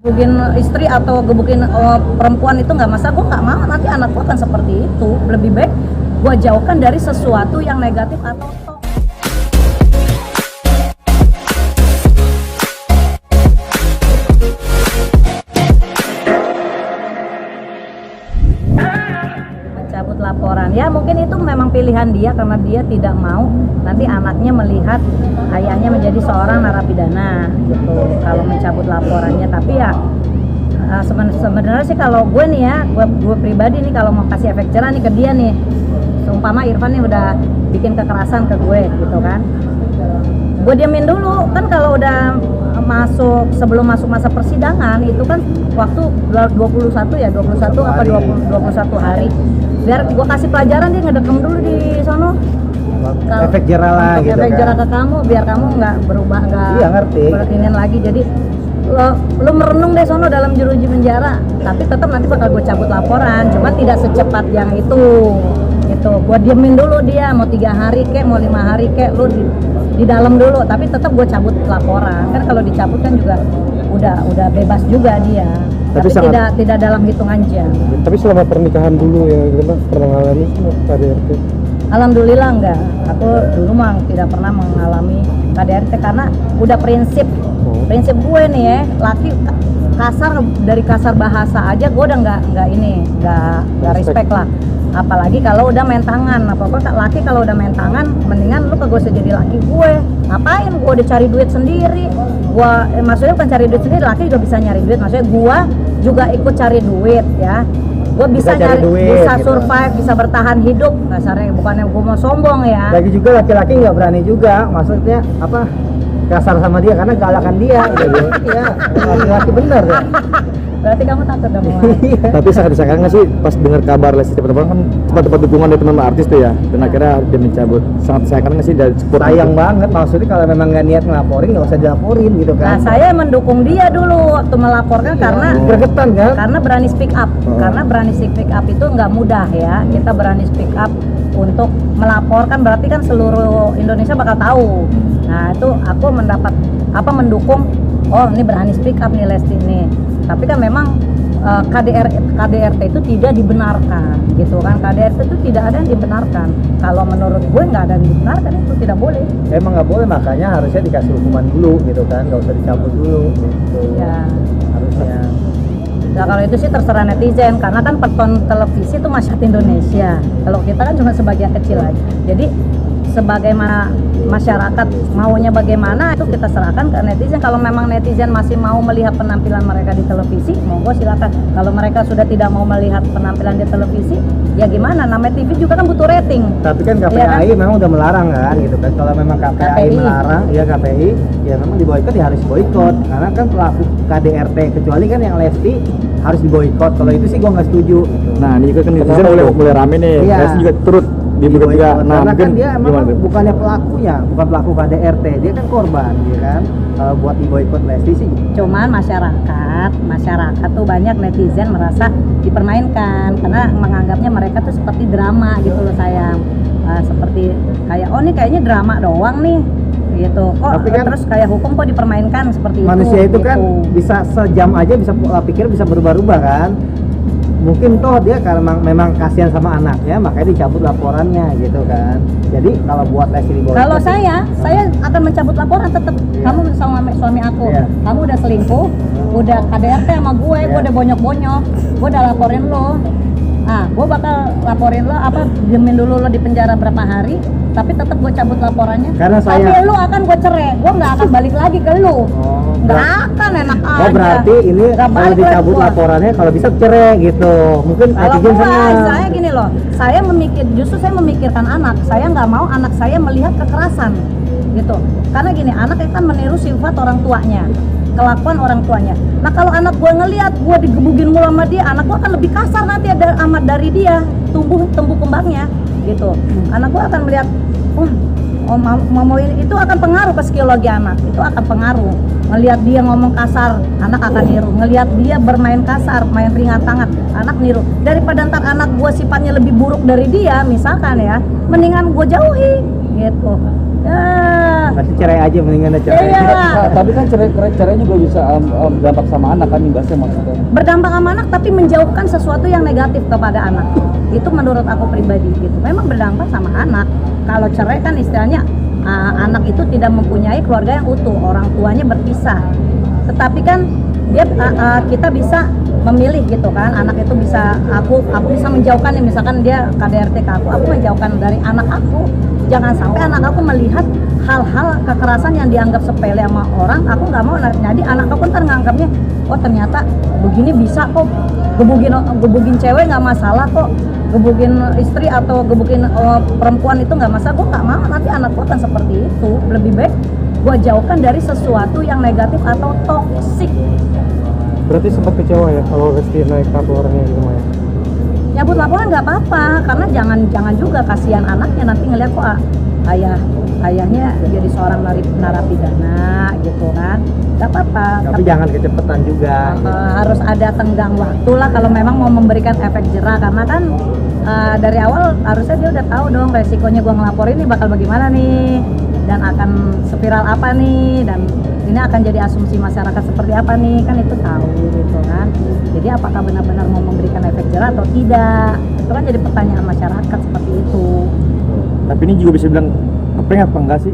Gebukin istri atau gebukin perempuan itu nggak masalah, gue nggak mau nanti anak gue akan seperti itu. Lebih baik gue jauhkan dari sesuatu yang negatif atau mencabut laporan. Ya mungkin itu memang pilihan dia karena dia tidak mau nanti anaknya melihat ayahnya menjadi seorang narapidana gitu kalau mencabut laporannya. Tapi ya sebenarnya sih kalau gue nih ya, gue pribadi nih kalau mau kasih efek jerah nih ke dia nih, seumpama Irfan nih udah bikin kekerasan ke gue gitu kan, gue diamin dulu kan. Kalau udah sebelum masuk masa persidangan itu kan waktu 21 apa 21 hari, biar gue kasih pelajaran, dia ngedekem dulu di sono. Efek jerah lah gitu efek kan. jerah ke kamu biar kamu nggak berubah, nggak ngerti berkinian lagi. Jadi lo merenung deh sono dalam jeruji penjara, tapi tetap nanti bakal gue cabut laporan, cuma tidak secepat yang itu. Gue diemin dulu dia, mau 3 hari kek, mau 5 hari kek, lo di dalam dulu, tapi tetap gue cabut laporan. Kan kalau dicabut kan juga udah bebas juga dia, tapi tidak dalam hitungan jam. Tapi selama pernikahan dulu ya, kita pernah ngalami KDRT? Alhamdulillah enggak, aku dulu mah tidak pernah mengalami KDRT karena udah prinsip gue nih ya, laki kasar, dari kasar bahasa aja gue udah nggak respect lah. Apalagi kalau udah main tangan, laki kalau udah main tangan, mendingan lu kagak usah jadi laki gue. Ngapain gue udah cari duit sendiri? Maksudnya bukan cari duit sendiri, laki juga bisa nyari duit. Maksudnya gue juga ikut cari duit ya. Gue bisa nyari duit, bisa gitu, survive, bisa bertahan hidup. Kasarnya bukannya gue mau sombong ya. Lagi juga laki-laki nggak berani juga, maksudnya apa, kasar sama dia karena galakan dia. Iya, laki-laki bener ya. Berarti kamu takut dong. Tapi sangat disayangkan nggak sih pas dengar kabar Lesti teman-teman kan tempat dukungan dari teman artis tuh ya, dan akhirnya dia mencabut. Sangat disayangkan nggak sih dari support? Sayang banget, maksudnya kalau memang nggak niat ngelaporin nggak usah dilaporin gitu kan. Nah saya mendukung dia dulu waktu melaporkan karena gregetan kan? Karena berani speak up. Karena berani speak up itu nggak mudah ya. Kita berani speak up untuk melaporkan, berarti kan seluruh Indonesia bakal tahu. Nah itu aku mendukung. Oh ini berani speak up nih Lesti nih. Tapi kan memang KDRT itu tidak dibenarkan gitu kan. KDRT itu tidak ada yang dibenarkan. Kalau menurut gue nggak ada yang dibenarkan, itu tidak boleh. Emang nggak boleh, makanya harusnya dikasih hukuman dulu gitu kan, nggak usah dicabut dulu gitu. Ya Harusnya. Nah kalau itu sih terserah netizen, karena kan penonton televisi itu masyarakat Indonesia. Kalau kita kan cuma sebagian kecil aja. Jadi sebagaimana masyarakat maunya bagaimana itu kita serahkan ke netizen. Kalau memang netizen masih mau melihat penampilan mereka di televisi, monggo silakan. Kalau mereka sudah tidak mau melihat penampilan di televisi, ya gimana? Namanya TV juga kan butuh rating. Tapi kan KPI ya kan? memang udah melarang kan gitu kan. Kalau memang KPI melarang, ya KPI ya memang diboikot, ya harus boikot. Karena kan pelaku KDRT, kecuali kan yang Lesti harus diboikot. Kalau itu sih gua nggak setuju. Nah ini juga kan netizen mulai rame nih. Iya. Lesti juga turut diboikot juga. Nah karena mungkin kan dia emang bukannya pelakunya, bukan pelaku KDRT, dia kan korban, ya kan. Kalau buat diboikot Lesti sih. Cuman masyarakat tuh banyak netizen merasa dipermainkan karena menganggapnya mereka tuh seperti drama gitu loh sayang. Seperti kayak oh nih kayaknya drama doang nih gitu. Kok tapi kan, terus kayak hukum kok dipermainkan seperti manusia itu gitu. kan bisa sejam aja bisa pola pikir bisa berubah-ubah kan. Mungkin toh dia karena memang kasihan sama anaknya makanya dicabut laporannya gitu kan. Jadi kalau buat Lesti diboikot, kalau saya akan mencabut laporan tetap. Kamu sama suami aku, kamu udah selingkuh, udah KDRT sama gue udah bonyok-bonyok, gue udah laporin lo. Gue bakal laporin lo, diemin dulu lo di penjara berapa hari, tapi tetap gue cabut laporannya. Karena tapi lo akan gue cerai, gue nggak akan balik lagi ke lo. Nggak akan, enak aja. Oh berarti ini kalau dicabut laporannya kalau bisa cerai gitu. Mungkin netizen senang. Saya gini loh, justru saya memikirkan anak. Saya nggak mau anak saya melihat kekerasan gitu. Karena gini, anak itu kan meniru sifat orang tuanya, kelakuan orang tuanya. Nah kalau anak gue ngelihat gue digebugin mulu sama dia, anak gue akan lebih kasar nanti amat dari dia, tumbuh kembangnya gitu. Anak gue akan melihat, mama ini, itu akan pengaruh ke psikologi anak, itu akan pengaruh. Ngelihat dia ngomong kasar, anak akan niru. Ngelihat dia bermain kasar, main ringan tangan, anak niru. Daripada ntar anak gue sifatnya lebih buruk dari dia, misalkan ya, mendingan gue jauhi gitu. Ya, Berarti cerai aja mendingan cerai. iya. Nah, tapi kan cerai juga bisa berdampak sama anak kan imbasnya maksudnya. Berdampak sama anak tapi menjauhkan sesuatu yang negatif kepada anak. Itu menurut aku pribadi gitu. Memang berdampak sama anak. Kalau cerai kan istilahnya anak itu tidak mempunyai keluarga yang utuh, orang tuanya berpisah. Tetapi kan dia kita bisa memilih gitu kan, anak itu bisa aku bisa menjauhkan nih, misalkan dia KDRT ke aku menjauhkan dari anak aku. Jangan sampai anak aku melihat hal-hal kekerasan yang dianggap sepele sama orang, aku nggak mau. Jadi anak aku ntar nganggapnya, oh ternyata begini bisa kok, gebugin cewek nggak masalah kok, gebugin istri atau gebugin perempuan itu nggak masalah. Gue nggak mau nanti anakku akan seperti itu. Lebih baik gue jauhkan dari sesuatu yang negatif atau toksik. Berarti sempat kecewa ya kalau Resti naik laporannya gitu ya? Nyabut laporan nggak apa-apa, karena jangan juga kasihan anaknya nanti ngeliat kok ayahnya jadi seorang narapidana gitu kan. Nggak apa-apa. Tapi jangan kecepatan juga. Harus ada tenggang waktu lah kalau memang mau memberikan efek jerah, karena kan dari awal harusnya dia udah tahu dong resikonya gua ngelaporin ini bakal bagaimana nih, dan akan spiral apa nih, dan ini akan jadi asumsi masyarakat seperti apa nih, kan itu tahu gitu kan. Jadi apakah benar-benar mau memberikan efek jerah atau tidak, itu kan jadi pertanyaan masyarakat seperti itu. Tapi ini juga bisa bilang apa enggak sih?